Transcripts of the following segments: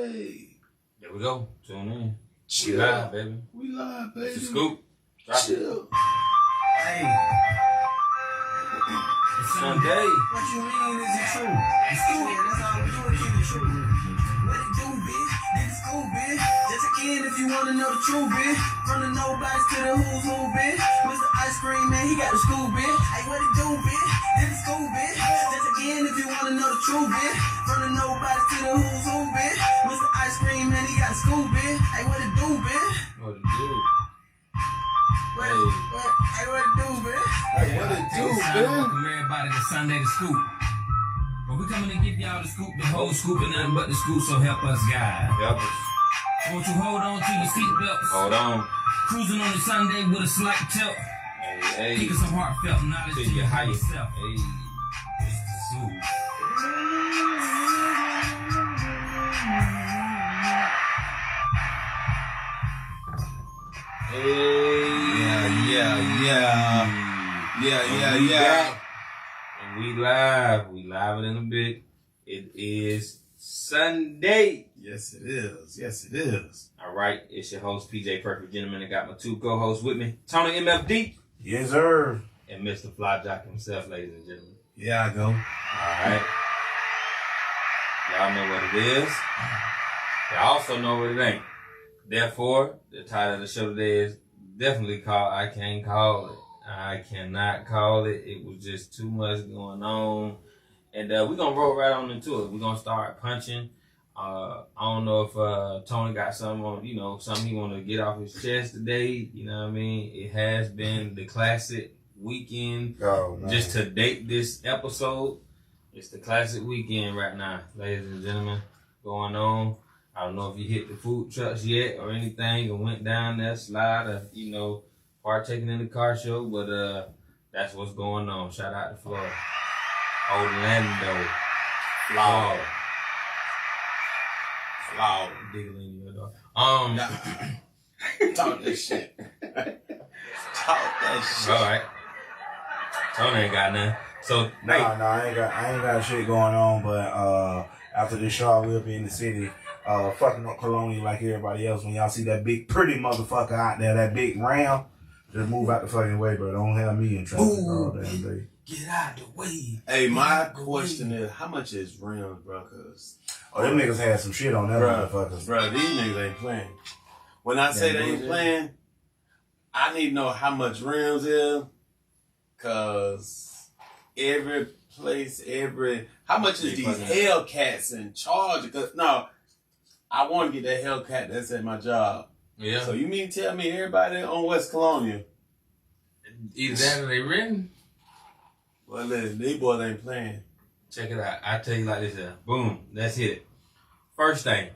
Hey. There we go. Tune in. Chill. We live, baby. We live, baby. It's a scoop. Drop Chill. Hey. It's Sunday. What you mean is it true? It's true. That's all we do is keep it true. What it do, bitch? Did it school, bitch? Just again if you wanna know the truth, bitch. From the nobodies to the who's who, bitch. Mr. Ice Cream Man, he got the school, bitch. Hey, what it do, bitch? Did it school, bitch? Just again if you wanna know the truth, bitch. From the nobodies to the who's who, bitch. Mr. Ice Cream Man, he got the school, bitch. Hey, what it do, bitch? What it do? Hey, what it do, bitch? Hey, what it do, man? Welcome everybody to Sunday the Scoop. But we coming to give y'all the scoop, the whole scoop, and nothing but the scoop, so help us, God. Help us. Won't you hold on to your seatbelts? Hold on. Cruising on a Sunday with a slight tilt. Hey, Thinking some heartfelt knowledge to to your your higher higher self. self. Hey. It's the Scoop. Yeah. And we live. We live in a bit. It is Sunday. Yes, it is. Yes, it is. All right. It's your host, PJ Perfect Gentleman. I got my two co-hosts with me, Tony MFD Yes, sir. and Mr. Fly Jock himself, ladies and gentlemen. Yeah, I go. All right. Y'all know what it is. Y'all also know what it ain't. Therefore, the title of the show today is definitely called I Can't Call It. I cannot call it. It was just too much going on. And we're going to roll right on into it. We're going to start punching. I don't know if Tony got something on, something he want to get off his chest today. You know what I mean? It has been the classic weekend. Oh, man. Just to date this episode, it's the classic weekend right now, ladies and gentlemen, going on. I don't know if you hit the food trucks yet or anything and went down that slide or, partaking in the car show, but that's what's going on. Shout out to Florida. Orlando. Florida. Diggling in your dog. Talk that shit. Talk that shit. All right. Tony ain't got nothing. So, No, I ain't got shit going on, but after this show, I will be in the city, fucking up Colonial like everybody else. When y'all see that big, pretty motherfucker out there, that big ram, just move out the fucking way, bro. Don't have me in traffic all damn day. Get out the way. Hey, my question is, how much is rims, bro? Cause Them niggas had some shit on them motherfuckers. bro, these niggas ain't playing. When I say they ain't playing, I need to know how much rims is, cause every place, how much is these Hellcats in charge? Cause no, I want to get that Hellcat that's at my job. yeah. So you mean tell me everybody on West Colonial? Either that or they written. Well, listen, these boys ain't playing. Check it out. I tell you like this. Boom. Let's hit it. First thing.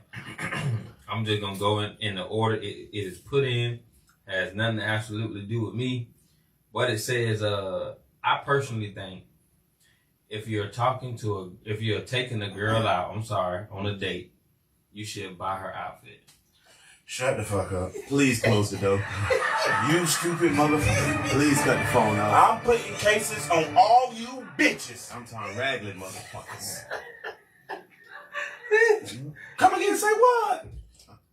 I'm just going to go in the order it is put in. Has nothing to absolutely do with me. What it says, I personally think if you're taking a girl out, on a date, you should buy her outfit. Shut the fuck up. Please close the door. You stupid motherfucker. Please cut the phone off. I'm putting cases on all you bitches. I'm talking ragged motherfuckers. Come again and say what?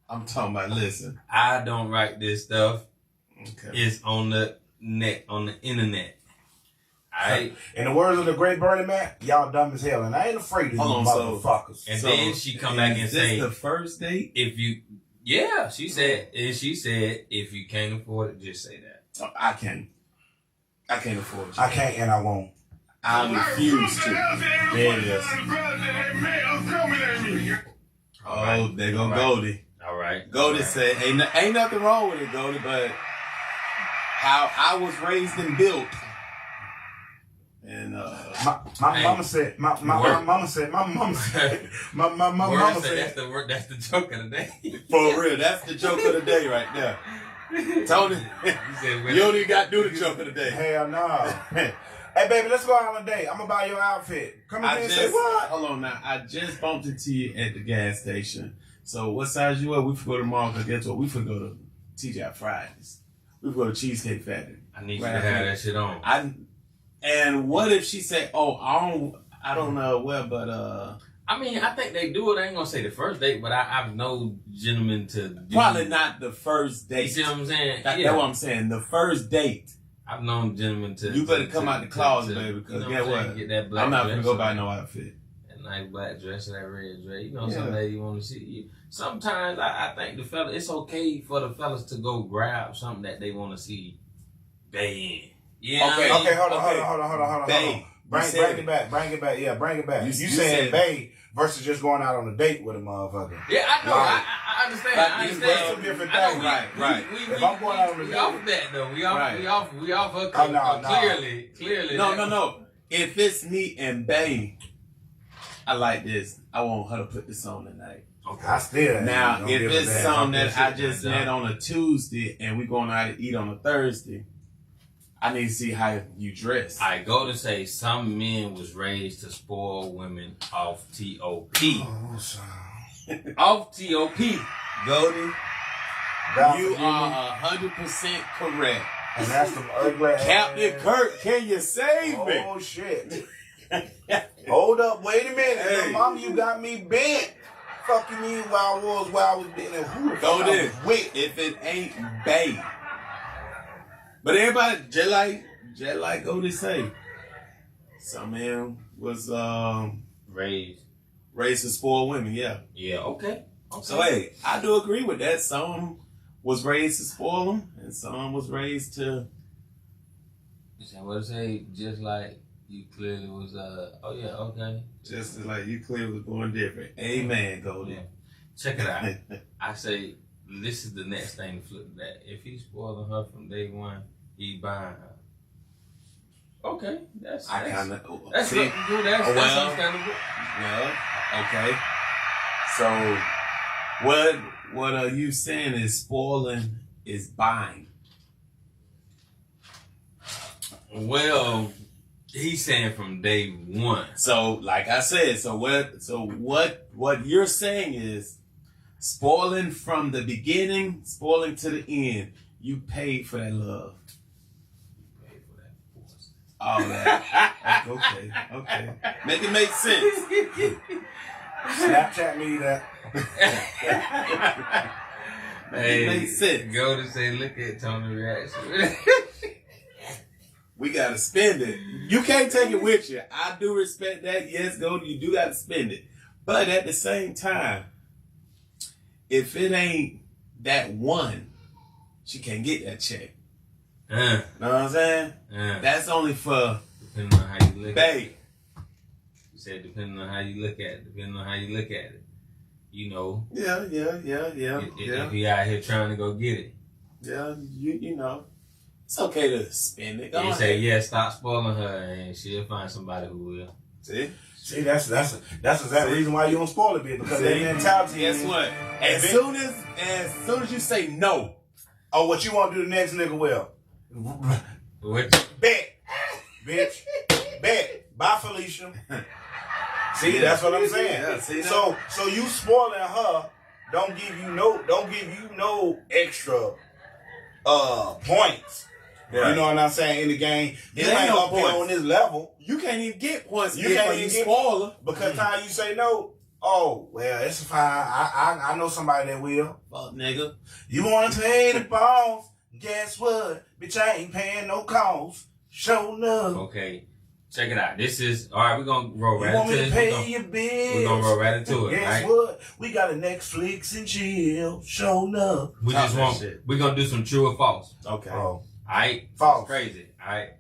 I'm talking about, listen. I don't write this stuff. Okay. It's on the net, on the internet. Alright? In the words of the great Bernie Mac, y'all dumb as hell, and I ain't afraid of you Hold on, motherfuckers. And then she come back and say, is this the first date? she said, if you can't afford it, just say that. Oh, I can't afford you. I can't and I won't. I refuse to. There it is. Oh, there go Goldie. All right. Goldie said, ain't nothing wrong with it, Goldie, but how I was raised and built. And My mama said that's the joke of the day. for real, that's the joke of the day right there. Tony, you don't even got to do the joke of the day. hell no. Hey baby, let's go out on a date. I'm gonna buy your outfit. Come in and say what? Hold on now. I just bumped into you at the gas station. So what size you are? We could go tomorrow because guess what? We could go to TGI Fridays. We could go to Cheesecake Factory. I need you to have that shit on. And what if she say, "Oh, I don't know where, but I mean, I think they do it. I ain't gonna say the first date, but I've known gentlemen to do. Probably not the first date. You see what I'm saying? That's yeah. what I'm saying. The first date. I've known gentlemen to. You better come out the closet, baby, because guess what? Get that black I'm not dress gonna go on. buy no outfit. That nice black dress and that red dress. You know, Yeah. some lady want to see you. Sometimes I think the fella, it's okay for the fellas to go grab something that they want to see they in. Yeah. Okay. Okay, hold on. Bae. Bring it back. Yeah, bring it back. You saying bae versus just going out on a date with a motherfucker. Yeah, I know. Right. I understand. Like, I understand. That's two different I know things. Right. If I'm going out on a we date, off that though. We off her. Oh, no. Clearly. No. If it's me and Bae, I like this. I want her to put this on tonight. Okay. I still Now, don't if give a it's damn. something that I shit, just man, met on a Tuesday and we going out to eat on a Thursday, I need to see how you dress. I go to say some men was raised to spoil women off T.O.P. Oh, son. Off T.O.P. Goldie, God you forgive me. are 100% correct. And that's some ugly Captain ass. Kirk, can you save me? Oh, shit. Hold up, wait a minute. Hey. Mom, you got me bent. Fuck you mean where I was being there. Who the fuck Go I there. was with? If it ain't Bae. But everybody, just like Goldie say, some man was Raised. raised to spoil women, yeah. Yeah, okay. So hey, I do agree with that. Some was raised to spoil them, and some was raised to. Is that what it say? Just like you clearly was, oh yeah, okay. Just like you clearly was born different. Amen, Goldie. Yeah. Check it out. I say, this is the next thing to flip that. If he's spoiling her from day one, he buying her. Okay, that's I kind of that's see. that's well, understandable. Well, okay. So, what are you saying is spoiling is buying? Well, he's saying from day one. So, like I said, what you're saying is spoiling from the beginning, spoiling to the end. You paid for that love. Pay for that force. All that. Okay. Make it make sense. Snapchat me that. It makes sense. Go to say, look at Tony's reaction. We gotta spend it. You can't take it with you. I do respect that. Yes, you do gotta spend it. But at the same time, if it ain't that one, she can't get that check. Know what I'm saying? That's only for Depending on how you look at it. Bae. You said depending on how you look at it. You know. Yeah. If he out here trying to go get it. Yeah, you know. It's okay to spend it. Go He ahead. say, yeah, stop spoiling her and she'll find somebody who will. See, that's the reason why you don't spoil it, because that mentality. Guess what? As soon as you say no, oh, what you want to do the next nigga will? What? Bet, bitch, bet. Bye, Felicia. See, that's what I'm saying. Yeah, see that? So you spoiling her don't give you no extra points. Right. You know what I'm saying? In the game, It you ain't ain't no up here points. on this level. you can't even get points. You can't even get spoiler. because time you say no. Oh well, it's fine. I know somebody that will. Fuck nigga. You wanna pay the boss? Guess what? Bitch, I ain't paying no cost. Show enough. Okay. Check it out. This is, alright, we're going to roll You right want into me to this. pay your bills? We're going to roll right into it, Guess right? what? We got a Netflix and chill. Show enough. We Talk just that want, shit. we're going to do some true or false. Okay. Oh, Alright? false. Crazy. Alright?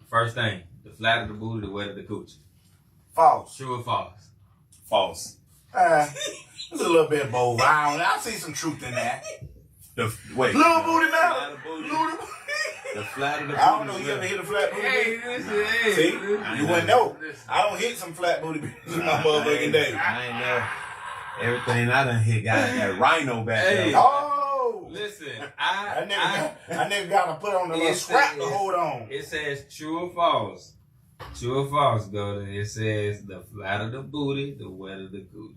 First thing, the flat of the booty, the wet of the coochie. False. True or false? False. It's a little bit of both. I see some truth in that. Wait. Little booty Flat mouth. of booty. Little- The flat of the booty. I don't know. You ever hit a flat booty? bitch? See, you wouldn't know. I don't hit some flat booty bitches in my motherfucking day. I ain't know. Everything I done hit got that rhino back Hey. there. Oh, Listen, I never got to put on a little Yes, scrap to yes. hold on. it says true or false. True or false, Golden. It says the flat of the booty, the wet of the coochie.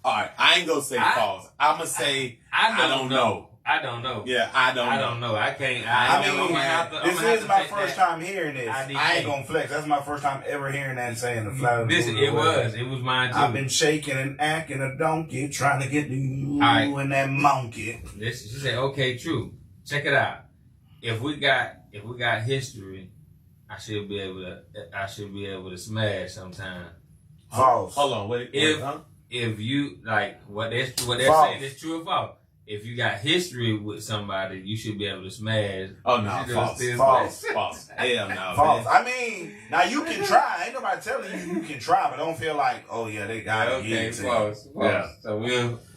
All right, I ain't gonna say false. I'm gonna say I don't know. I don't know. Yeah, I don't know. I can't. This is my first time hearing this. I ain't gonna flex. That's my first time ever hearing that saying the flat. It was mine too. I've been shaking and acting a donkey, trying to get you and that monkey. She said, "Okay, true. Check it out. If we got history, I should be able to smash sometime." False. Hold on, wait. If you like what they're saying is true or false. If you got history with somebody, you should be able to smash. Oh no, false. Hell no. False. Man. I mean, now you can try. Ain't nobody telling you can try, but don't feel like, oh yeah, they got it. False. Yeah. So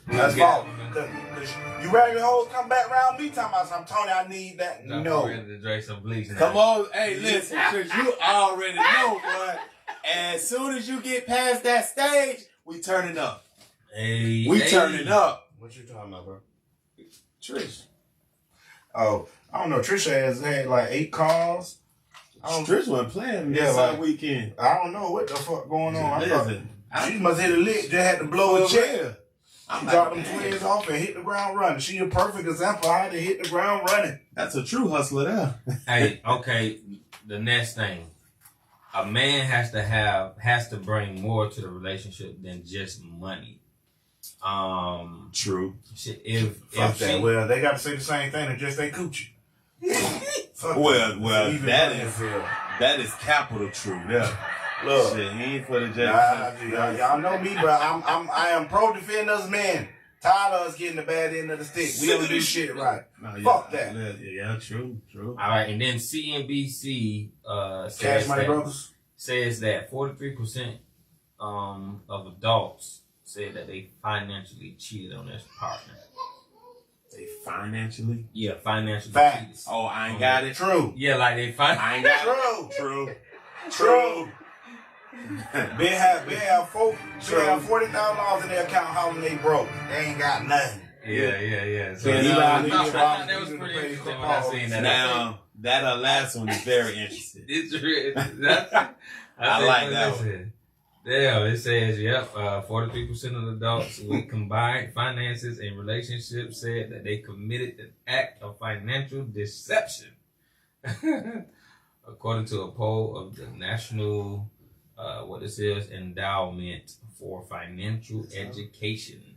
that's false. Cause you ready to hoes come back around me talking about some Tony? I need that. No. Ready to drink some bleach. Come on, hey, listen, Chris, you already know, boy. As soon as you get past that stage, we turning up. Turning up. What you talking about, bro? Trish. Oh, I don't know. Trisha has had like 8 calls. Trish wasn't playing this weekend. I don't know what the fuck going on. Listen, she must hit a lick. Just had to blow a check. She dropped them twins off and hit the ground running. She a perfect example of how to hit the ground running. That's a true hustler there. Hey, okay. The next thing. A man has to bring more to the relationship than just money. True. Fuck that. Well, they got to say the same thing and just they coochie. well, that is capital true. Yeah. Look, shit, he ain't for the judge. Y'all know me, but I am pro defend us men. Tired of us getting the bad end of the stick. We don't do shit right. Fuck that. Yeah, true. All right, and then CNBC Cash Money Brokers says that 43% of adults said that they financially cheated on their partner. They financially? Yeah, financially cheated. Oh, I ain't got it. True. Yeah, like they I ain't got it. True. They have $40,000 in their account hollering they broke. They ain't got nothing. Yeah. So I thought that was pretty interesting when I seen that. Now, that last one is very interesting. I like that one. Yeah, it says, 43% of adults with combined finances and relationships said that they committed an act of financial deception. According to a poll of the National, Endowment for Financial Education.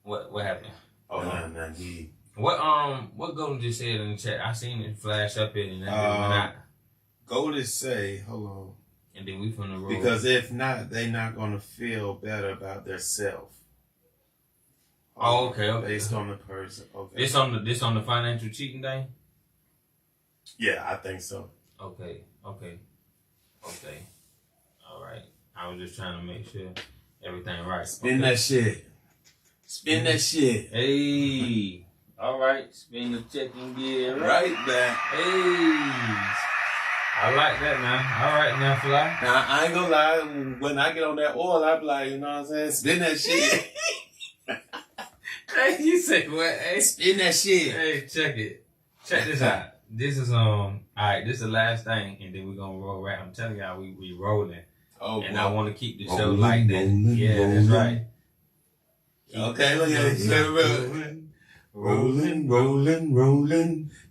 What happened? Oh, no, he. What Golden just said in the chat? I seen it flash up in and then went out. Golden say, hold on. And then we from the road. Because if not, they not gonna feel better about their self. Oh, okay. Based on the person. Okay. This on the financial cheating thing? Yeah, I think so. Okay. All right. I was just trying to make sure everything right. Spin that shit. Hey. All right. Spin the checking gear. Right back. Hey. I like that, man. All right, now, Fly. Now, I ain't gonna lie. When I get on that oil, I be like, you know what I'm saying? Spin that shit. Hey, you say what? Hey, spin that shit. Hey, check it. Check this out. This is all right. This is the last thing, and then we're gonna roll right. I'm telling y'all, we rolling. Oh, and I want to keep the show like that. That's right. Okay, look at it. Rolling,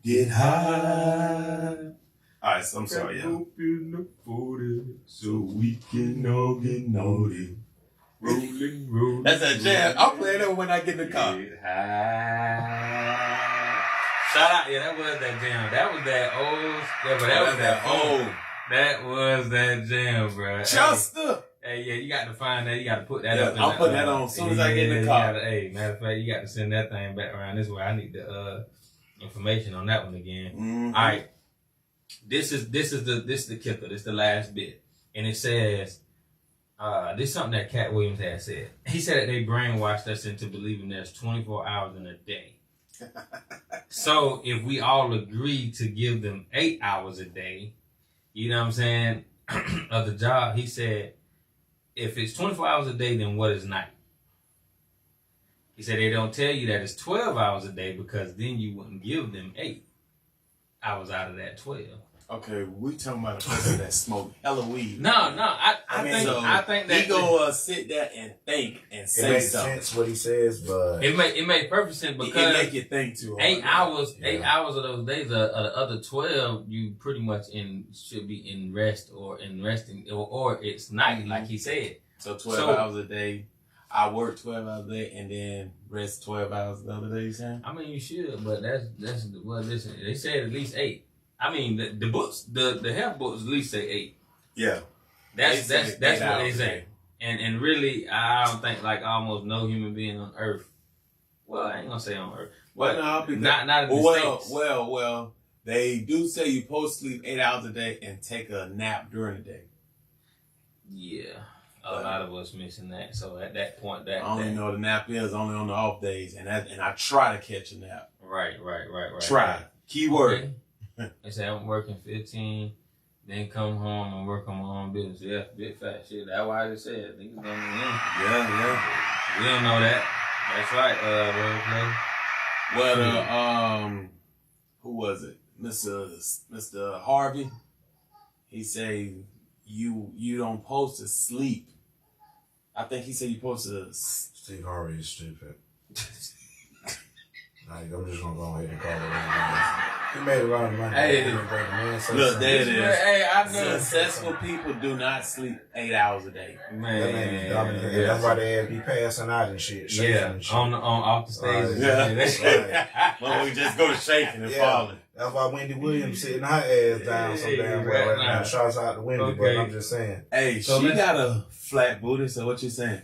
get high. Alright, so I'm sorry, yeah. In the 40, so we can all get naughty. Rolling. That's a jam. I'll play that when I get in the car. Get high. Shout out, that was that jam. That was that old. That was that jam, bro. Chester. Hey, yeah, you got to find that. You got to put that up. I'll put that on as soon as I get in the car. Matter of fact, you got to send that thing back around this way. I need the information on that one again. Mm-hmm. All right. This is the kicker. This is the last bit, and it says, this is something that Cat Williams had said. He said that they brainwashed us into believing there's 24 hours in a day. So if we all agree to give them 8 hours a day, you know what I'm saying, of the job, he said, if it's 24 hours a day, then what is night? He said they don't tell you that it's 12 hours a day because then you wouldn't give them 8 hours out of that 12. Okay, we talking about a person that smoked hella weed. No, I think that he go sit there and think and say it makes something. sense what he says, but it make perfect sense because it make you think too hard. 8 hours of those days, the other 12 you pretty much should be in rest or in resting or it's night like he said. So 12 hours a day. I work 12 hours a day and then rest 12 hours the other day. You saying? I mean, you should, but that's well. Listen, they said at least 8. I mean, the books, the health books at least say 8. Yeah, that's what they say. And really, I don't think like almost no human being on Earth. Well, I ain't gonna say on Earth. Well, no, because not in the States. Well, they do say you're supposed to sleep 8 hours a day and take a nap during the day. Yeah, a lot of us missing that. So at that point, I only know the nap is only on the off days, and I try to catch a nap. Right. Try. Right. Keyword. Okay. They say I'm working 15, then come home and work on my own business. Yeah, big fat shit. That's why I just said niggas don't know. Yeah. We don't know that. That's right. Well, who was it? Mr. Harvey. He say you don't supposed to sleep. I think he said you supposed to. Steve Harvey is stupid. I'm just gonna go ahead and call it. He made a lot of money. Hey, look, there it is. Hey, I know. Successful people do not sleep 8 hours a day. Man, that's why they be passing out and shit. And shit. On off the stage. Well, we just go to shaking and falling. That's why Wendy Williams sitting her ass down some damn well right now. Shouts out to Wendy, but I'm just saying. Hey, so she got a flat booty. So what you saying?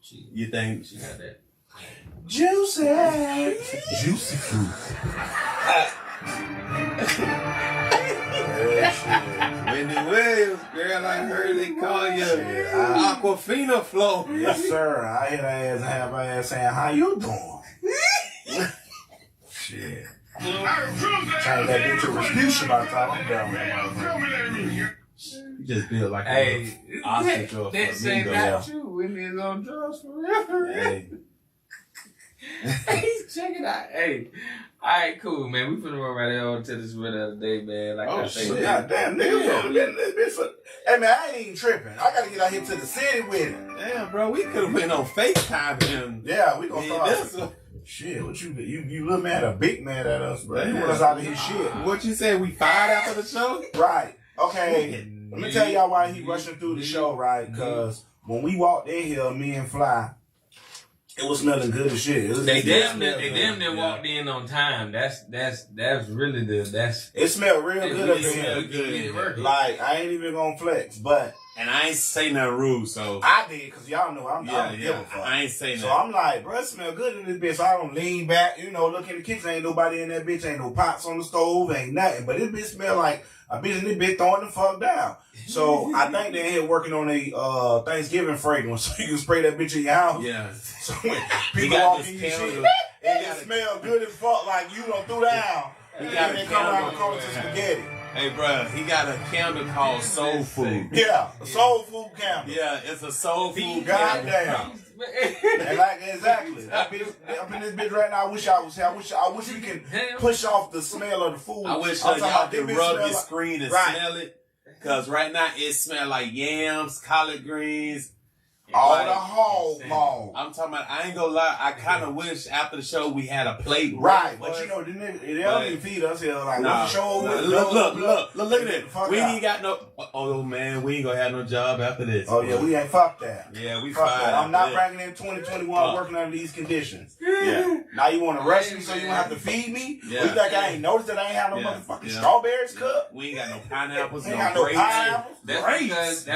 You think she got that? Juicy fruit. Wendy Williams, girl, I heard they call you Aquafina Flow. Yes, sir. I hear that ass and have her ass saying, "How you doing?" Shit. Change that bitch to Respucia by the time I'm done with that. You just feel like a ostrich or a flamingo. Not true when he's on drugs forever. Hey. Hey, check it out. Hey, all right, cool, man. We finna run right on to this one the other day, man. Like I say, God damn, nigga. Hey, man, I ain't even tripping. I gotta get out here to the city with it. Damn, bro, we could have went on FaceTime him. Yeah, we gonna start. Shit, what you little mad or big mad at us, bro? You want us out of his shit. What you said, we fired after the show? Right. Okay, let me tell y'all why he rushing through the show, right? Because when we walked in here, me and Fly, it was smelling good as shit. They damn near walked in on time. That's really it smelled real good up in here. Like, I ain't even gonna flex, but. And I ain't say nothing rude, so. I did, because y'all know I don't give a fuck. I ain't say nothing. So I'm like, bro, it smell good in this bitch. So I don't lean back, look in the kitchen. Ain't nobody in that bitch. Ain't no pots on the stove. Ain't nothing. But this bitch smell like a bitch in this bitch throwing the fuck down. So I think they're here working on a Thanksgiving fragrance. So you can spray that bitch in your house. Yeah. So when people walk in your shit, it smell good as fuck like you don't threw down. He got to come around and call it to spaghetti. Hey, bro, he got a candle called Soul Food. Yeah, a soul food candle. Yeah, it's a soul food Goddamn. And like, exactly. That bitch, I'm in this bitch right now. I wish we can push off the smell of the food. I wish y'all could rub your screen and smell it. Because right now it smells like yams, collard greens. All the hog maw. I'm talking about, I ain't gonna lie, I kind of wish after the show we had a plate. Right, but they don't even feed us here. Like, the show look at it. We ain't got no, oh man, we ain't gonna have no job after this. Oh yeah, we ain't fuck that. Yeah, we fuck fired. that. I'm not bringing in 2021 working under these conditions. Yeah. Now you want to rush me so you don't have to feed me? Yeah. You think I ain't noticed that I ain't have no motherfucking strawberries cooked? We ain't got no pineapples, no pineapples. That's because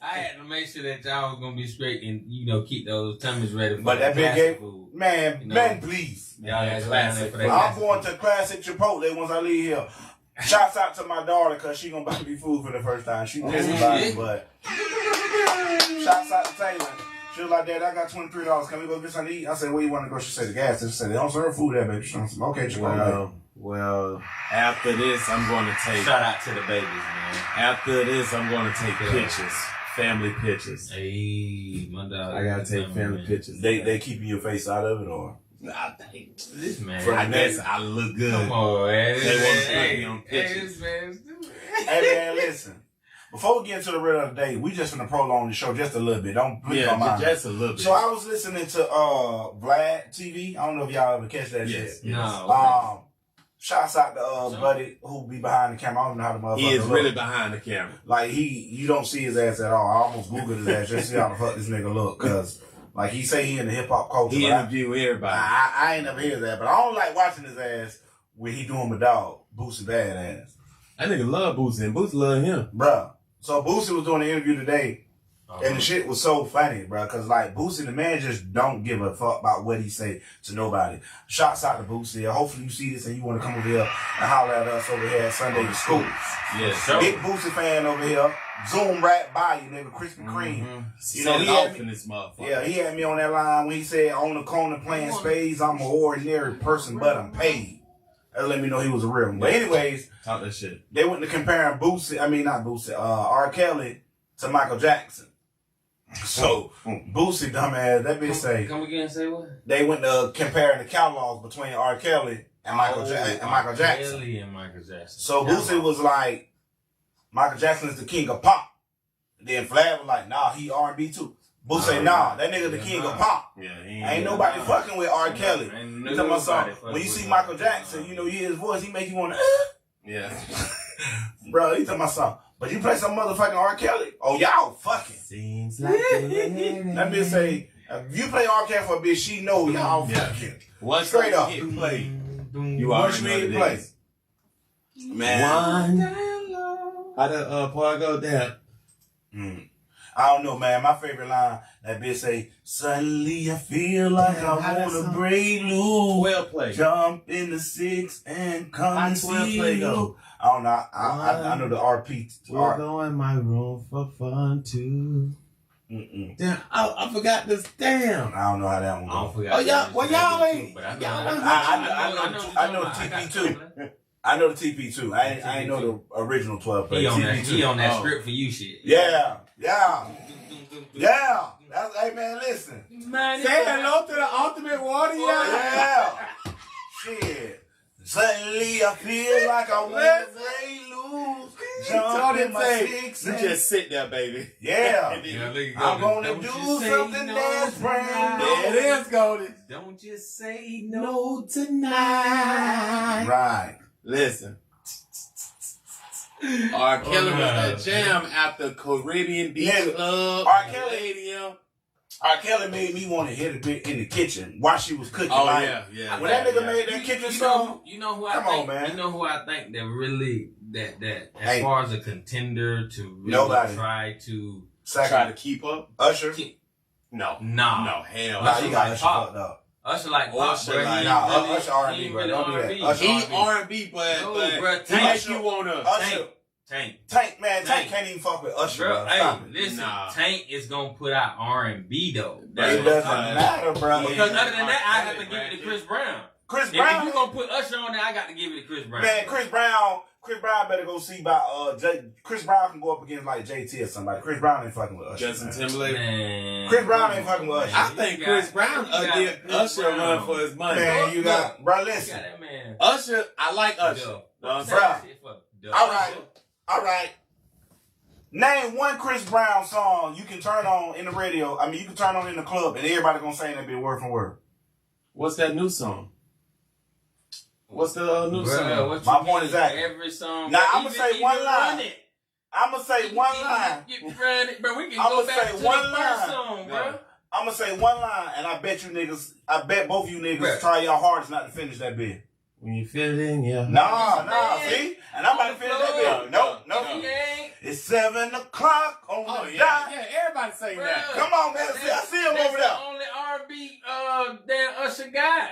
I had to make sure that y'all was gonna be straight and keep those tummies ready for the classic food. Man, please. I'm going to classic Chipotle once I leave here. Shouts out to my daughter because she gonna buy me food for the first time. She pissed about it, but shouts out to Taylor. She was like, "Dad, I got $23. Can we go get something to eat?" I said, "Where you want to go?" She said, "The gas." She said, "They don't serve food there, baby." She said, "Okay, Chipotle." Well, after this, I'm going to take. Shout out to the babies, man. After this, I'm going to take pictures. Family pictures. Hey, my dog. I gotta take family pictures. They keeping your face out of it, or I think. This man. I guess I look good. Come on, man. They want to put me on pictures. This man's stupid. Hey man, listen. Before we get into the real of the day, we just gonna prolong the show just a little bit. Don't please don't mind. Just a little bit. So I was listening to Vlad TV. I don't know if y'all ever catch that shit. No. Shouts out to buddy who be behind the camera. I don't know how the motherfucker He is look. really behind the camera. Like you don't see his ass at all. I almost googled his ass just to see how the fuck this nigga look, cause like he say he in the hip hop culture. He interview everybody. I ain't never hear that, but I don't like watching his ass when he doing my dog Boosie Badass. That nigga love Boosie and Boosie love him. Bruh. So Boosie was doing an interview today, and the shit was so funny, bruh, because like Boosie, the man just don't give a fuck about what he say to nobody. Shouts out to Boosie. Hopefully you see this and you want to come over here and holler at us over here at Sunday to School. Yeah, sure. Big Boosie fan over here. Zoom right by you, nigga. Krispy Kreme. You know, he had me, this motherfucker. yeah, he had me on that line when he said, on the corner playing spades, I'm an ordinary person, but I'm paid. That let me know he was a real one. But anyways, talk that shit. They went to comparing R. Kelly to Michael Jackson. So Boosie, dumbass, that bitch say. Come again, say what? They went to comparing the catalogs between R. Kelly and Michael Jackson. Kelly and Michael Jackson. So Boosie was like, Michael Jackson is the king of pop. Then Vlad was like, nah, he R&B too. Boosie say, nah, that nigga the king of pop. Yeah, ain't nobody fucking with R. Kelly. Ain't You talking about something? nobody When you fucking see with Michael R. Jackson, you know, you hear his voice, he make you want to, Yeah. bro, he talking about something. But you play some motherfucking R. Kelly? Oh, y'all fucking. Seems like That bitch say, if you play R. Kelly for a bitch, she know y'all fucking. One Straight up. hit play. You Once already you hit know play. this. Man. How the part go down? I don't know, man. My favorite line, that bitch say, suddenly I feel like I want to break loose. Well played. Jump in the 6 and come How and 12 see play you. go? I don't know. I know the RP. We'll go in my room for fun too. Damn, I forgot this. Damn. I don't know how that one I don't goes. forget. Oh, y'all ain't. But I know the TP too. I know the TP too. I ain't know the original 12 play. He on that, TP he on that Oh. script for you shit. Yeah. That's, hey man, listen. Say hello to the ultimate warrior. Yeah. Shit. Suddenly I feel like I want to break loose. Jump in my 6 You and just sit there, baby. yeah. Yeah, I'm gonna do something that's brand new. There it is, Goldie. Don't just say No tonight. Right. Listen. R. Kelly was a jam after Caribbean Beach Nigga, Club. R. Kelly- Stadium. R. Kelly made me want to hit a bit in the kitchen while she was cooking. Oh, like, yeah. When that nigga made that kitchen song, You know who I Come think? on, man. You know who I think that really that as Hey. far as a contender to really Nobody. try to Try to second, keep up? Usher. No. nah. No, hell Nah, Usher you got like Usher pop. fucked up. Usher like pop, Usher bro. like- He Nah, ain't really, Usher R&B, he ain't bro. really Don't do that. R&B. Usher He R&B. R&B, but No, but bruh, he Tank. make you wanna. Usher. Tank. Tank, man, Tank Tank. can't even fuck with Usher, Bro, bro. hey, Stop it. listen, Nah. Tank is gonna put out R&B though. It That's what doesn't I'm saying. matter, bro. Because Yeah. other than that, I have to give it to Chris Brown. Chris If Brown, you gonna put Usher on there, I got to give it to Chris Brown. man, Chris Brown better go see about Chris Brown can go up against like JT or somebody. Chris Brown ain't fucking with Usher. Justin man. Timberlake. Man. Chris Brown ain't fucking with Usher. I think Chris Brown give Usher a run for his money. Man, you got, bro, You listen. got that man. Usher, I like Usher. Yo. Know what I'm Bruh. saying? All right. Name one Chris Brown song you can turn on in the radio. I mean, you can turn on in the club and everybody gonna sing that bit word for word. What's that new song? What's the new song? What My you point mean? is that- Every song. Now, bro, I'ma even- say even one line. Run It. I'm gonna say one line. Run It, bro. We can I'ma go back say to one the first line. song, bro. I'm gonna say one line, and I bet both of you niggas Bruh. try your hardest not to finish that bit. When you feel it in your Nah, see? And I'm about to finish that bit. Nope. He ain't. It's 7 o'clock on Oh the yeah, dot. yeah. Everybody saying Bruh. that. Come on, man. See, I see him That's over the there. only R&B damn Usher got.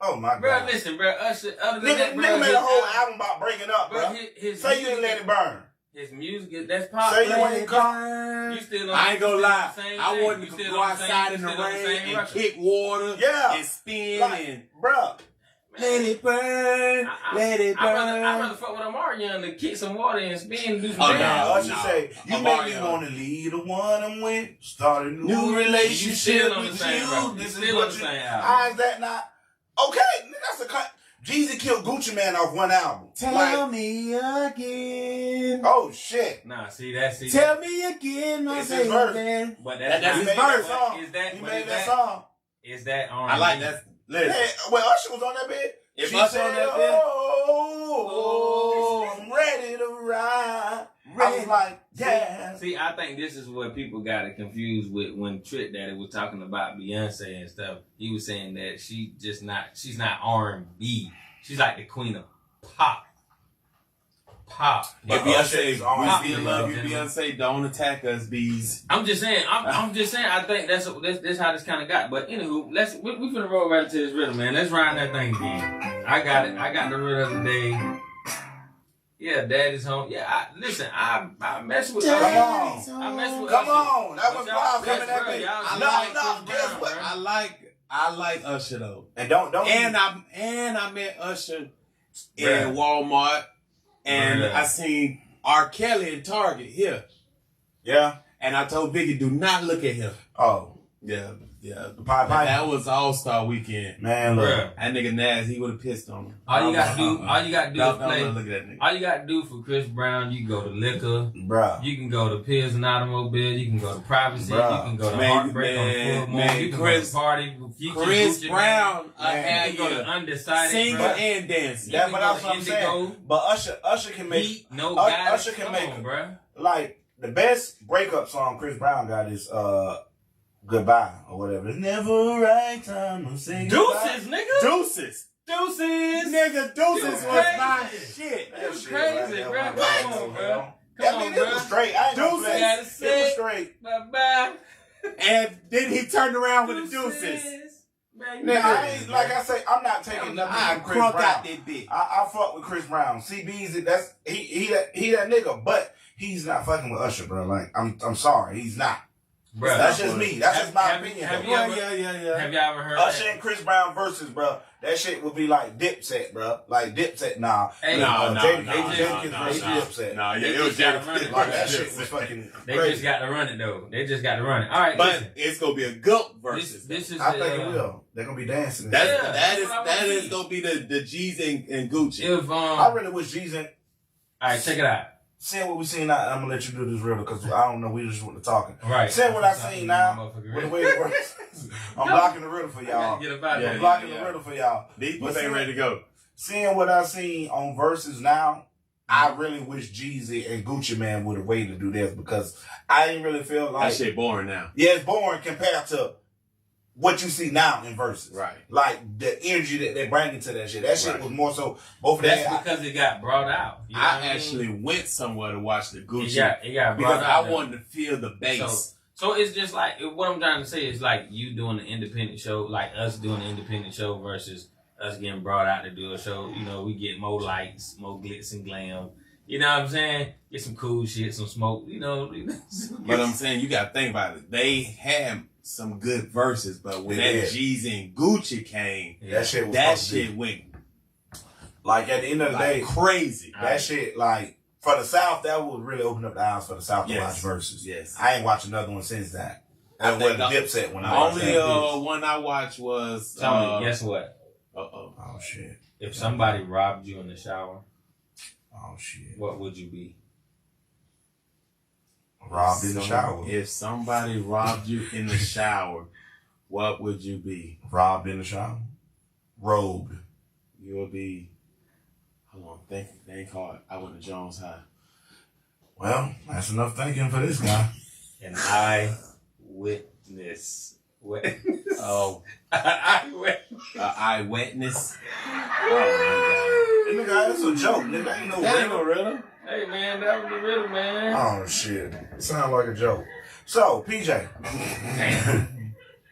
Oh my Bro, god. listen, bro. Usher, other than Nigga that, bro, made his a whole album about breaking up, bro, bro. his Say you music, didn't let it burn. His music, that's pop. Say you bro. ain't call. You still I ain't gonna lie. Same I thing. wanted You to still go on the same- outside in you the still on the rain same and record. kick water Yeah. and spin Like, and bruh. let it burn, let it burn. I'd rather fuck with Amari Young to kick some water and spin and do some Oh, dance. Man, no, Usher no. say, you Amari make me Young. want to leave the one I'm with, start a new New relationship You still on the with same you. record. This You is still what on the you. same album. How is that not? Okay, nigga, that's a cut. Jeezy killed Gucci Man off one album. Tell me again. Oh shit. Nah, see that. Tell me again, my It's his verse. baby. But That's He his made verse. that song. Is that? He but made is that song. Is that R&B? I like that. Listen. Hey, well, Usher was on that bit. If She Usher said, on that bit? oh, I'm ready to ride. I was like, yeah. See, I think this is what people got it confused with when Trick Daddy was talking about Beyonce and stuff. He was saying that she's not R&B. She's like the queen of pop. If But Usher Beyonce is is R&B, we love you, gentlemen. Beyonce, don't attack us, bees. I'm just saying. I'm just saying. I think that's how this kind of got. But anywho, we finna roll right into this rhythm, man. Let's ride that thing again. I got it. I got the rhythm of the day. Yeah, Daddy's home. Yeah, I mess with. Come on. I mess with. Come Usher. on. That But was y'all wild best coming at friend, me. y'all- No, Chris guess Brown, what? bro. I like Usher though. And don't. And I met Usher in Bruh. Walmart, and Bruh. I seen R. Kelly in Target here, Yeah. and I told Biggie, do not look at him. Oh. Yeah. Pipe. That was All-Star Weekend. Man, look. Bruh. That nigga Nas, he would have pissed on him. All you gotta do is Don't play. look at that nigga. All you gotta do for Chris Brown, you can go to Liquor, Bruh. you can go to Pills and Automobile, you can go to Privacy, Bruh. you can go to Man, Heartbreak on man, Full Moon, man, you can Chris- go to Party with Future, Chris Gucci Brown, Man. had You can go to you Undecided, singing bruh. and dancing. You Yeah, can but go that's to what I'm saying. Indigo, But Usher can make Heat, No Usher Guidance. can Come make on, it. bruh. like the best breakup song Chris Brown got is Goodbye or whatever. It's never a right time to say goodbye. Deuces, nigga. Deuces. Deuces. Nigga, Deuces You was crazy. my shit. That You shit crazy, right there, bro. my Come God, on, bro. bro. I Come mean, on, it was bro. straight. I ain't gonna Deuces play. gotta It was say- straight. Bye-bye. And then he turned around with the Deuces. Man, Nigga, I ain't, like I say, I'm not taking nothing I from Chris crunk Brown. out that bitch. I fuck with Chris Brown. CB's that's he that nigga, but he's not fucking with Usher, bro. Like I'm sorry, he's not. Bruh. That's just me. That's just my Have- opinion. have though. you ever- Yeah. Have y'all ever heard Usher that? and Chris Brown versus, bro. That shit would be like Dipset, bro. Like Dipset, nah. Hey, Jadakiss versus Dipset. No, They it was just gotta Jadakiss. run it. Like that shit was fucking They crazy. just got to run it, though. They just got to run it. All right, But listen. it's gonna be a GOAT versus. This is I think it will. They're gonna be dancing. That Yeah, is that's what I wanna see. gonna be the G's and Gucci. If I really wish Jeezy. all right, check it out. Seeing what we seen now, I'm gonna let you do this real because I don't know. We just want to talking. All right. Seeing what I seen now, with the way it works, I'm blocking the riddle for y'all. Get about Yeah, I'm it. blocking the riddle for y'all. These But people ain't see- ready to go. Seeing what I seen on Versus now, I really wish Jeezy and Gucci Man would have waited to do this because I didn't really feel like That shit boring now. yeah, it's boring compared to what you see now in Versus. Right. Like the energy that they bring into that shit. That shit Right. was more so both of That's them. because it got brought out. You know what I mean? actually went somewhere to watch the Gucci it got brought because out. I though. wanted to feel the bass. So it's just like what I'm trying to say is like you doing an independent show, like us doing an independent show versus us getting brought out to do a show. You know, we get more lights, more glitz and glam. You know what I'm saying? Get some cool shit, some smoke. You know. But I'm saying you got to think about it. They had some good verses, but when They that did. G's and Gucci came, That shit was that supposed to be- shit went like at the end of the like day, crazy. that shit like for the South that would really open up the eyes for the South to Yes. watch Versus. Yes. I ain't watched another one since that. I That think wasn't the Dipset when I watched only that. one I watched was Tony, guess what? uh-oh. Oh shit. If somebody robbed you in the shower, Oh shit. what would you be? Robbed in the shower. If somebody robbed you in the shower, what would you be? Robbed in the shower. Robed. You would be. Hold on, think hard. I went to Jones High. Well, that's enough thinking for this guy. An eyewitness. Oh, Eyewitness. eyewitness. Oh Nigga, that's a joke. Nigga, ain't no my god. That ain't riddle. no riddle. Hey man, that was the riddle, man. Oh shit. Sound like a joke. So, PJ,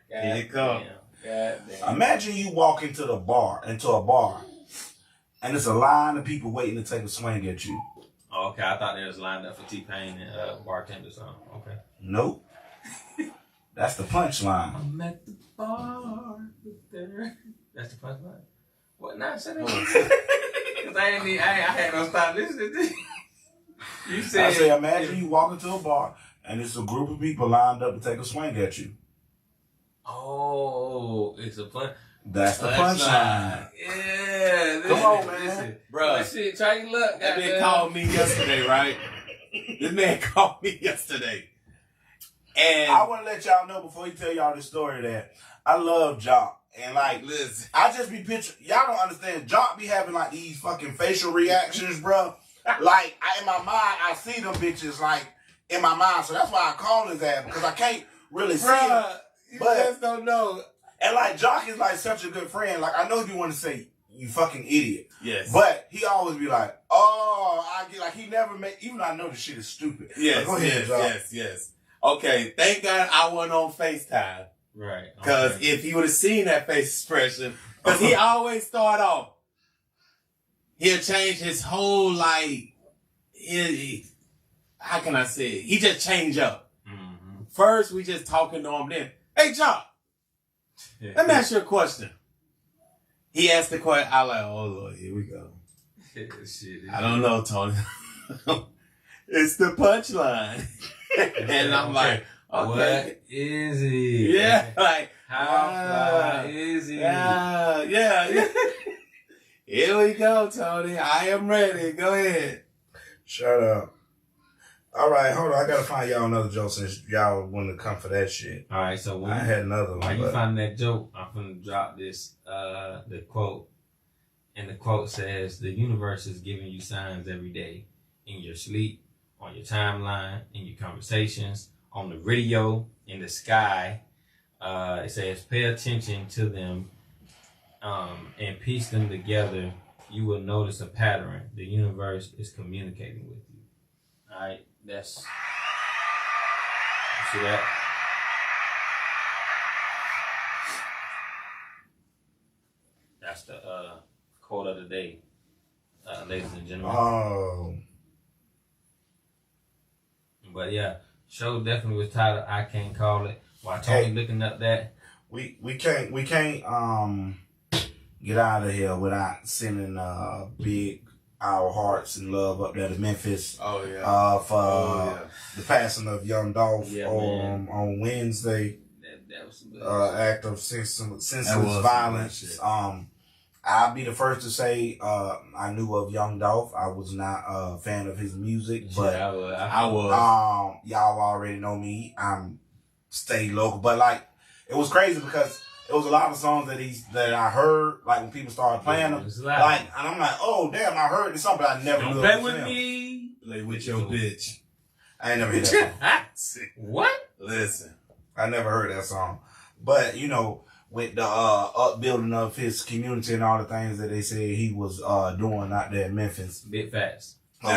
Here you come. God damn. imagine you walk into a bar, and it's a line of people waiting to take a swing at you. Oh, okay, I thought they was lined up for T-Pain and bartender song. Okay. Nope. That's the punchline. I'm at the bar with her. That's the punchline. What? Not say that. Cause I had no stop listening to this. You said. I say, imagine you walk into a bar, and it's a group of people lined up to take a swing at you. Oh, it's a punch. That's the punchline. Yeah. Come on, man. Bro, That shit, try your luck. that man goddamn. called me yesterday, right? This man called me yesterday. And I want to let y'all know before he tell y'all this story that I love Jock. And like, listen, I just be picturing, y'all don't understand, Jock be having like these fucking facial reactions, bro. Like, in my mind, I see them bitches like in my mind. So that's why I call his ass, because I can't really see him. bro, you But- just don't know. And like, Jock is like such a good friend. Like, I know you want to say, you fucking idiot. Yes. But he always be like, oh, I get, like, he never make, even though I know this shit is stupid. Yes, But go ahead, Jock. yes. Okay, thank God I wasn't on FaceTime. Right. Because if he would have seen that face expression, because he always start off, he'll change his whole, like, how can I say it? He just change up. Mm-hmm. First, we just talking to him, then, hey, Jock, let me ask you a question. He asked the question, I like, oh, Lord, here we go. Shit. I don't know, Tony. It's the punchline. And I'm like, okay. What is it? Yeah, like, How fly is it? yeah. Here we go, Tony. I am ready. Go ahead. Shut up. All right, hold on. I gotta find y'all another joke since y'all want to come for that shit. All right, so I had another while one. you But find that joke, I'm gonna drop this the quote. And the quote says, the universe is giving you signs every day. In your sleep, on your timeline, in your conversations, on the radio, in the sky. It says, pay attention to them and piece them together. You will notice a pattern. The universe is communicating with you. All right, that's... You see that? That's the quote of the day, ladies and gentlemen. oh, But yeah, show definitely was titled "I Can't Call It." While Tony looking up that, we can't get out of here without sending big our hearts and love up there to Memphis. Oh, yeah. For the passing of Young Dolph Yeah, on Wednesday. that was some good Act of senseless was violence. some good shit. I'll be the first to say I knew of Young Dolph. I was not a fan of his music, shit. but I was. y'all already know me. I'm stay local, but like it was crazy because it was a lot of songs that I heard like when people started playing them. Like, and I'm like, oh damn, I heard this song, but I never Don't knew play it was with him. me. Play with your bitch. I ain't never heard that song. What? Listen. I never heard that song, but you know, with the upbuilding of his community and all the things that they said he was doing out there in Memphis. Big facts. You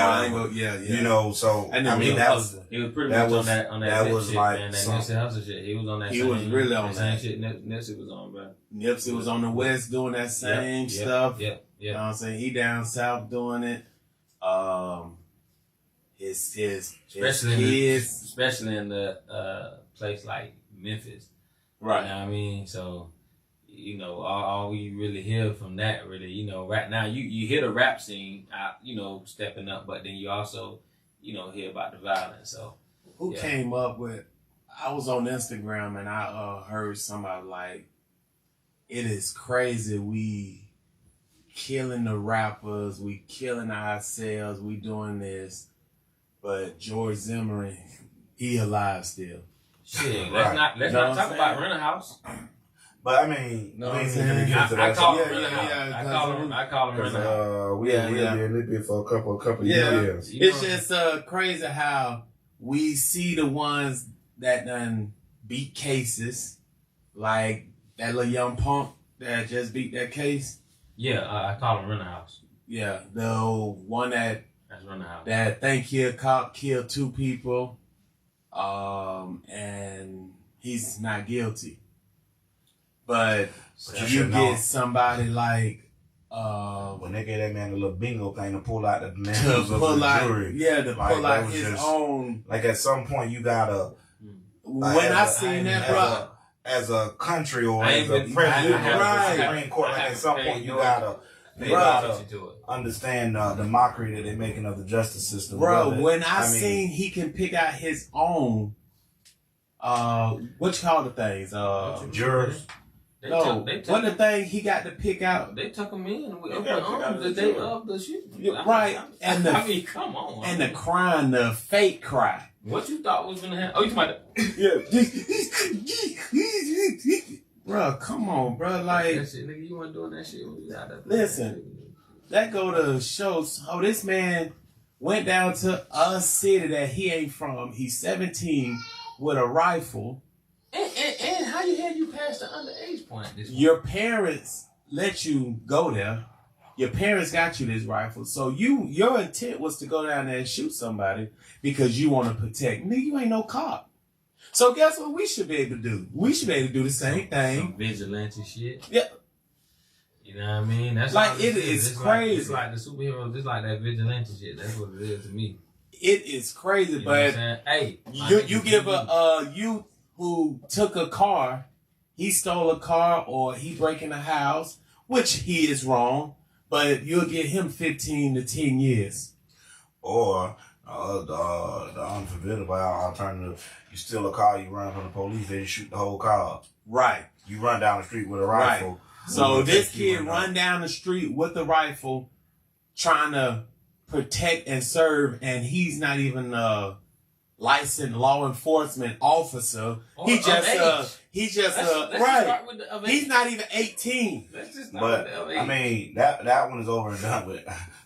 know, so And I mean that was He was pretty that much was- on that that Nip was shit, like man. That some- Nipsey Hussle shit. He was on that. He same, was really on same that. shit. Nipsey was on, bro. Nipsey was on the West doing that same stuff. Yep. You know what I'm saying? He down South doing it. His kids. Especially in the place like Memphis. Right. You know what I mean? So, you know, all we really hear from that, really, you know, right now, you hear the rap scene, you know, stepping up, but then you also, you know, hear about the violence. So, Who came up with? I was on Instagram and I heard somebody like, it is crazy. We killing the rappers. We killing ourselves. We doing this. But George Zimmerman, he alive still. shit, Right. let's Know not what talk I'm about saying? Rent a House. But I mean, No, we I'm ain't saying, gonna get into I that. call shit. it Rent a House. yeah, I call it Rent a House. We Yeah, been in this bit for a couple Yeah. years. You It's know- just crazy how we see the ones that done beat cases, like that little young punk that just beat that case. Yeah, I call him Rent a House. Yeah, the one that That's Rent a House. that think he a cop killed 2 people, and he's not guilty. But But you should get know. somebody like When they gave that man a little bingo thing to pull out the to names of the pull out, jury. yeah, to Like, pull that out was his just- own. Like at some point you gotta, When I seen that, bro. as a country or I as ain't a been- president I of haven't- the Right. Supreme Court, like at some point you gotta Pay Bruh. attention to it. understand the mockery that they're making of the justice system. Bro, Whether- when I mean, seen he can pick out his own, what you call the things? jurors, What the thing he got to pick out? They took him in They up gotta the pick out arms the the day jury. of the shit. Right. And the, I mean, come on. and the crying, the fake cry. What you thought was gonna happen? Oh, you talking about Yeah. Bro, come on, bro. Like, that shit, nigga? You weren't doing that shit when you got that. Listen. that go to show. Oh, this man went down to a city that he ain't from. He's 17 with a rifle. And how you had you past the underage point? Your parents let you go there. Your parents got you this rifle. So your intent was to go down there and shoot somebody because you want to protect. Nigga, you ain't no cop. So guess what we should be able to do? We should be able to do the same thing. Some vigilante shit. Yeah. You know what I mean? That's like all it is it's crazy. It's like the superheroes. It's like that vigilante shit. That's what it is to me. It is crazy, You know what I'm but saying? Hey, you give a youth who took a car, he stole a car or he breaking a house, which he is wrong, but you'll get him 15 to 10 years. Or the unforgettable alternative, you steal a car, you run from the police, they just shoot the whole car. Right. You run down the street with a rifle. Right. So this kid run down the street with a rifle trying to protect and serve, and he's not even a licensed law enforcement officer. He's just right. He's not even 18. But I mean that one is over and done with.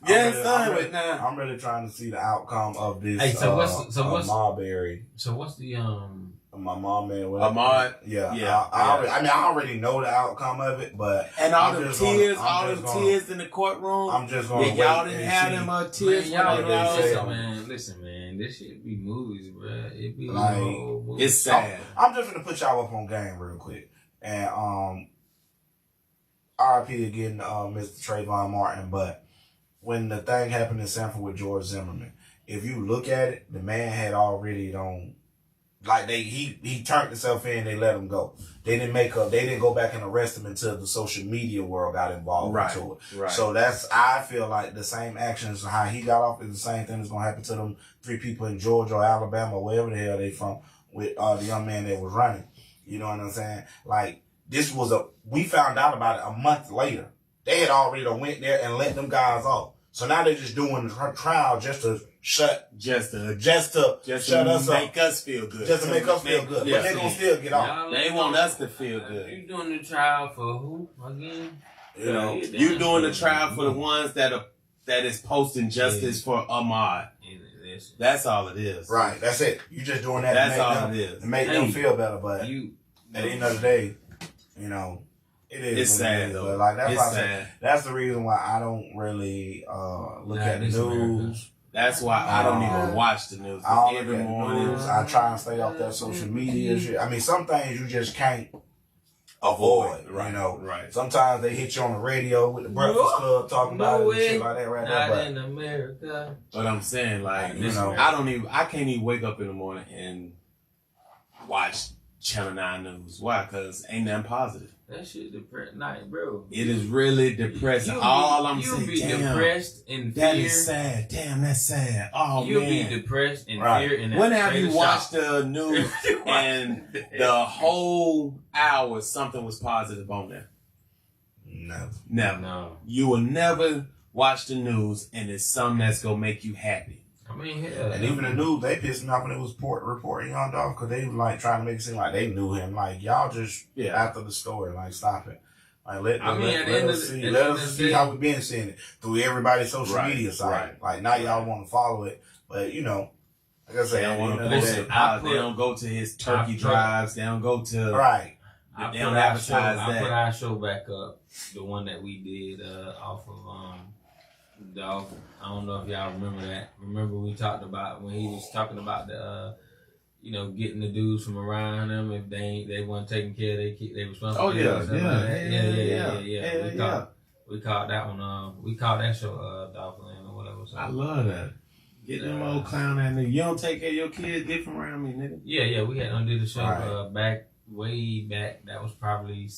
Yeah, it's done with now. I'm really trying to see the outcome of this. Hey, so what's Marbury? So what's the My mom man. Ahmaud? Yeah. I already know the outcome of it, but and all the tears in the courtroom. I'm just going. Y'all didn't have them tears. Listen, man, this shit be movies, bro. It be like movies. It's sad. I'm just gonna put y'all up on game real quick, and R.I.P. again, Mr. Trayvon Martin. But when the thing happened in Sanford with George Zimmerman, if you look at it, the man had already like he turned himself in, they let him go. They didn't go back and arrest him until the social media world got involved into it. Right. So I feel like the same actions, how he got off, is the same thing that's gonna happen to them 3 people in Georgia or Alabama or wherever the hell they from with the young man that was running. You know what I'm saying? Like, we found out about it a month later. They had already went there and let them guys off. So now they're just doing the trial just to shut us up. Make us feel good. Just to make us feel good. Yeah. But they're going to still get off. They want us to feel good. You doing the trial for who again? You know, you doing the trial for the ones that is posting justice for Ahmaud. That's all it is. Right. That's it. You just doing that. That's all it is. To make them feel better. But at the end of the day, you know, it is. It's sad though. But like that's why I said that's the reason why I don't really look at the news. America. That's why I don't even watch the news. Every morning I try and stay off that social media shit. I mean, some things you just can't avoid. Right. You know. Right. Sometimes they hit you on the radio with the Breakfast Club talking about it and shit like that right there. Not in America. But I'm saying, like, you know, I can't even wake up in the morning and watch Channel 9 News. Why? Because ain't nothing positive. That shit depressed, bro. It is really depressing. All I'm saying, you be damn, depressed in fear. that is sad. Damn, that's sad. Oh, You'll man. be depressed in fear. And when have you watched the news and the whole hour something was positive on there? Never. No. You will never watch the news and it's something that's gonna make you happy. I mean, hell. And even the news, they pissed me off when it was reporting Young Dolph because they was like trying to make it seem like they knew him. Like, y'all just after the story, like, stop it. Like, let us see how we been seeing it through everybody's social media side. Right. Like, now y'all want to follow it, but you know, like I said, they don't want to listen. They don't go to his turkey drives. They don't go to They don't advertise that. I put our show back up, the one that we did off of Dolph. I don't know if y'all remember that. Remember we talked about when he was talking about the, getting the dudes from around them if they weren't taking care of their responsibilities. Oh yeah. We caught that one. We caught that show Dolphin or whatever. So. I love that. Get them old clown at nigga. You don't take care of your kids, get from around me, nigga. Yeah. We had did the show way back. That was probably.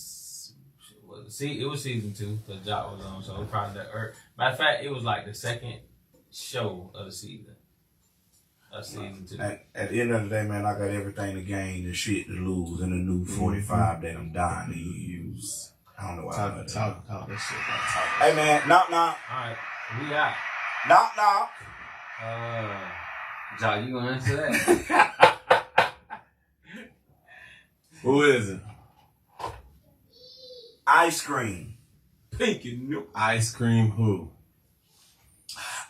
It was season 2 because Jock was on, so it was probably matter of fact, it was like the second show of the season. Of season 2. At the end of the day, man, I got everything to gain and shit to lose in the new 45 that I'm dying to use. use. I don't know why. Talk that shit. Hey man, knock. Alright, we out. Knock. Joe, you gonna answer that? Who is it? Ice cream. Pinky milk. Ice cream who?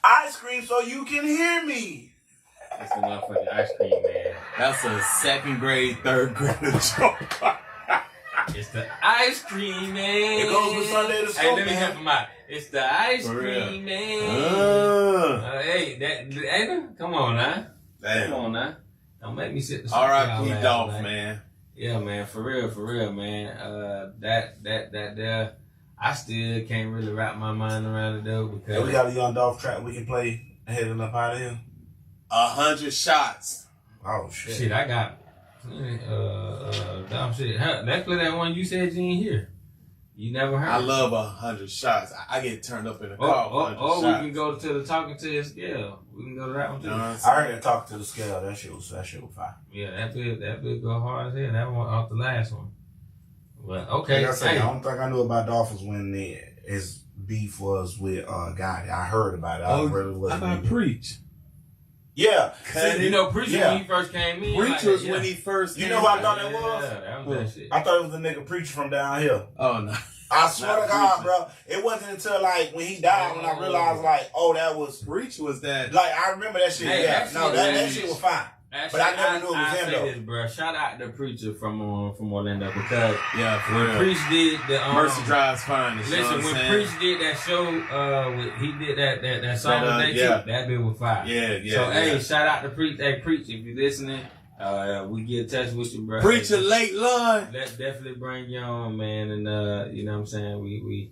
Ice cream so you can hear me. That's the motherfucking ice cream, man. That's a second grade, third grade joke. It's the ice cream, man. It goes with Sunday to school. Hey, let me help him out. It's the ice For real. cream, man. Hey, that come on now. Damn. Come on now. Don't make me sit. R.I.P. Dolph, man. Yeah, man, for real, man. That I still can't really wrap my mind around it though because Hey, we got a young Dolph track we can play heading up out of here. 100 shots. Oh shit. shit, I got dumb shit. Let's play that one you said you ain't hear. You never heard. I love 100 shots. I get turned up in the car. Oh, 100 we shots. can go to the talking to your scale. We can go to that one too. You know what I'm I saying? heard it talk to the scale. That shit was fire. Yeah, that bit go hard as hell. That one off the last one. But okay, Like I said, hey. I don't think I knew about Dolph was when his beef was with Gotti. I heard about it. I really How wasn't. about even- Preach? Yeah. Cut You it. know, Preacher Yeah. when he first came in. Preach like was that, when he first You came know who I out. thought that was? Yeah, that was that shit. I thought it was the nigga preacher from down here. Oh, no. I swear Not to God, Preacher. bro. It wasn't until like when he died when I realized like, oh, that was Preach was that. like I remember that shit. Hey, yeah, that no, shit that was- shit was fine. Actually, But I never knew it was I him, say though. this, bro. Shout out the Preacher from Orlando because Yeah, for when real. Preach did the Mercy Drive's finest. You know Listen, what I'm when saying? Preach did that show, he did that song with that yeah. too. That bit was fire. Yeah. So hey, shout out to Preach. Hey, Preach, if you're listening, we get in touch with you, bro. Preacher late lunch. Let's definitely bring you on, man, and you know what I'm saying. We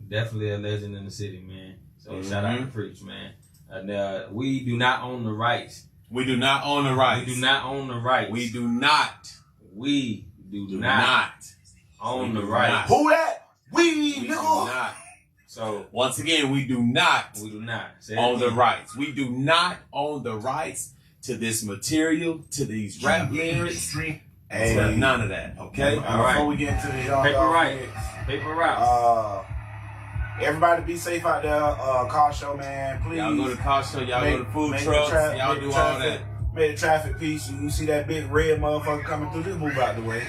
definitely a legend in the city, man. So shout out to Preach, man. We do not own the rights. We do not own the rights. We do not own the rights. We do not. We do Do not not. own We the do rights. Who that? We do nigga. not. So Once again, we do not we do not Say it own the again. rights. We do not own the rights to this material, to these rap lyrics. Hey, To none of that, okay? And All right. before we get into the young Paper Dolph right. mix, Paper route. everybody be safe out there. Car show, man. Please. Y'all go to Costco, y'all go to food make trucks, the tra- y'all make do the all traffic- that. Make the traffic peace. You see that big red motherfucker coming through, just move out the way.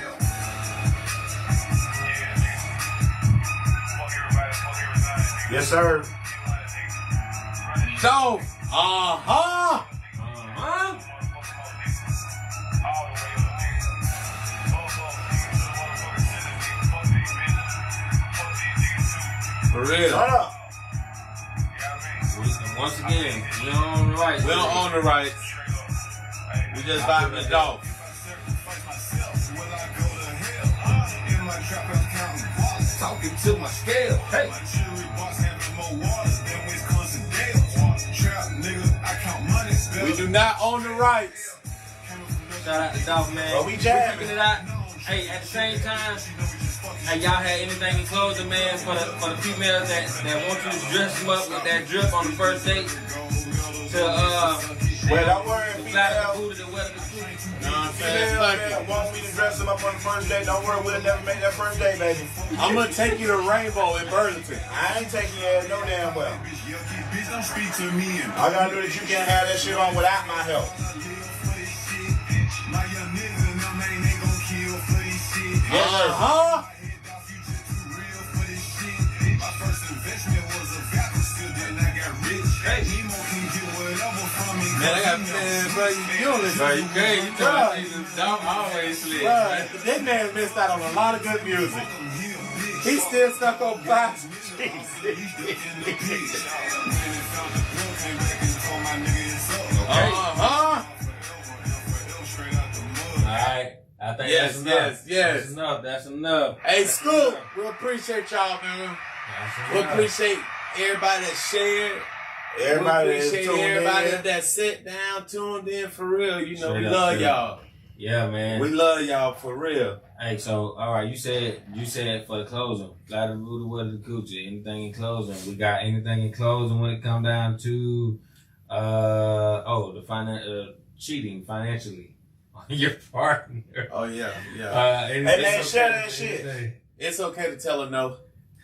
Yes, sir. So, for real. Shut up. Once again, we don't own the rights. We don't own the rights. We just vibing the dog. Talking to my scale. Hey. We do not own the rights. Shout out to Dolph, man. Well, we jamming. Keeping it out. Hey, at the same time, hey, y'all had anything in closing, man, for the females that want you to dress them up with that drip on the first date? To Well, don't worry, the flat of the female. booty, the wet of the cootie. You know what I'm saying? Female Fuck that it. want me to dress them up on the first day, don't worry, we'll never make that first day, baby. I'm gonna take you to Rainbow in Burlington. I ain't taking your ass no damn well. I gotta know that you can't have that shit on without my help. Uh-huh. Man, I got, man, bro, you don't listen Bro, to you crazy. You talking about Dolph always slid. Bro, that man missed out on a lot of good music. He's still stuck on Black Uh-huh. Alright. I think Yes, that's enough. yes. That's enough. Hey, Scoop, we appreciate y'all, man. We appreciate everybody that shared. Everybody we that's appreciate tuned everybody in. that sat down, tuned in for real. You know, Straight we up, love straight y'all. Yeah, man. We love y'all for real. Hey, so all right, you said for the closing, flat of the booty, wet of the coochie, anything in closing. We got anything in closing when it come down to the cheating financially on your partner. Oh yeah, yeah. Hey man, share that shit. It's okay to tell her no.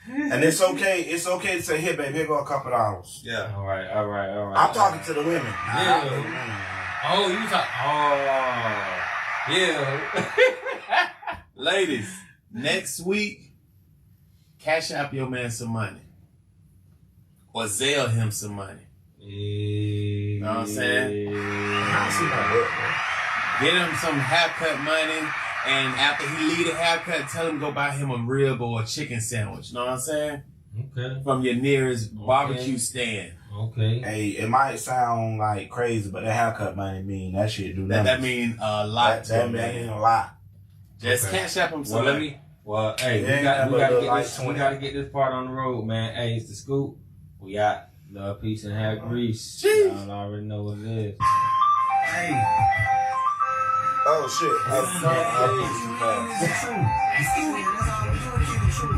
And it's okay to say, here, baby, here go $2. Yeah. All right. I'm talking to the women. Yeah. Oh, you talk. Oh, yeah. Ladies, next week, cash out your man some money. Or Zelle him some money. You know what I'm saying? I see my work, bro. Get him some haircut money, and after he leave the haircut, tell him go buy him a rib or a chicken sandwich. Know what I'm saying? Okay. From your nearest barbecue stand. Okay. Hey, it might sound like crazy, but that haircut money mean that shit do nothing. That mean a lot to That him, mean man. a lot. Just cash up him some money. Hey, Yeah, we like gotta get this part on the road, man. Hey, it's the scoop. We got love, peace, and hair grease. Jeez. Y'all already know what it is. Hey. Oh shit. That's all we do, keep it true.